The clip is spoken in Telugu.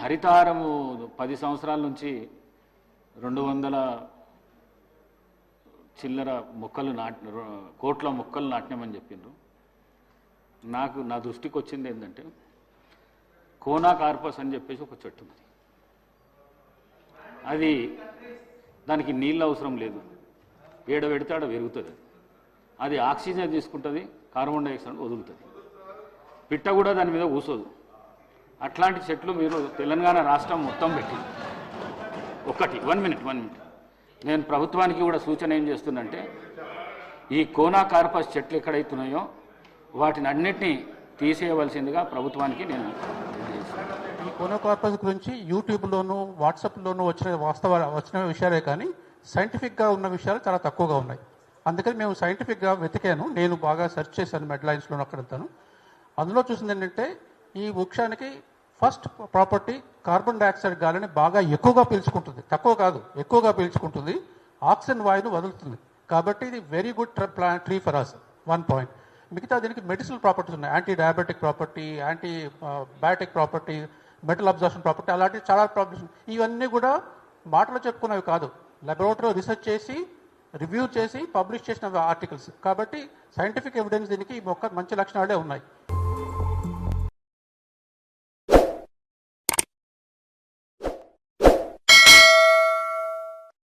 హరితహారము 10 సంవత్సరాల నుంచి 200 చిల్లర మొక్కలు కోట్ల మొక్కలు నాటినామని చెప్పిండ్రు. నా దృష్టికి వచ్చింది ఏంటంటే కోనా కార్పస్ అని చెప్పేసి ఒక చెట్టు ఉంది. అది దానికి నీళ్ళు అవసరం లేదు, ఏడ పెడితే ఆడ పెరుగుతుంది. అది ఆక్సిజన్ తీసుకుంటుంది, కార్బన్ డైఆక్సైడ్ వదులుతుంది. పిట్ట కూడా దాని మీద కూసోదు. అట్లాంటి చెట్లు మీరు తెలంగాణ రాష్ట్రం మొత్తం పెట్టింది. ఒకటి 1 మినిట్ నేను ప్రభుత్వానికి కూడా సూచన ఏం చేస్తుందంటే, ఈ కోనా కార్పస్ చెట్లు ఎక్కడైతున్నాయో వాటిని అన్నిటినీ తీసేయవలసిందిగా ప్రభుత్వానికి నేను ఈ కోనా కార్పస్ గురించి యూట్యూబ్లోను వాట్సాప్లోనూ వచ్చిన విషయాలే కానీ సైంటిఫిక్గా ఉన్న విషయాలు చాలా తక్కువగా ఉన్నాయి. అందుకని మేము సైంటిఫిక్గా వెతికాను. నేను బాగా సెర్చ్ చేశాను మెడ్లైన్స్లోను అక్కడంతాను. అందులో చూసింది ఏంటంటే, ఈ వృక్షానికి ఫస్ట్ ప్రాపర్టీ కార్బన్ డైఆక్సైడ్ గాలిని బాగా ఎక్కువగా పీల్చుకుంటుంది. తక్కువ కాదు, ఎక్కువగా పీల్చుకుంటుంది. ఆక్సిజన్ వాయువును వదులుతుంది. కాబట్టి ఇది very good tree for us. 1 point. మిగతా దీనికి మెడిసినల్ ప్రాపర్టీస్ ఉన్నాయి. Antidiabetic property, antibiotic property, metal absorption property, అలాంటి చాలా ప్రాపర్టీస్. ఇవన్నీ కూడా మాటలు చెప్పుకునేవి కాదు, లాబొరేటరీలో రీసెర్చ్ చేసి రివ్యూ చేసి పబ్లిష్ చేసిన ఆర్టికల్స్. కాబట్టి సైంటిఫిక్ ఎవిడెన్స్ దీనికి ఈ మొక్క మంచి లక్షణాలే ఉన్నాయి.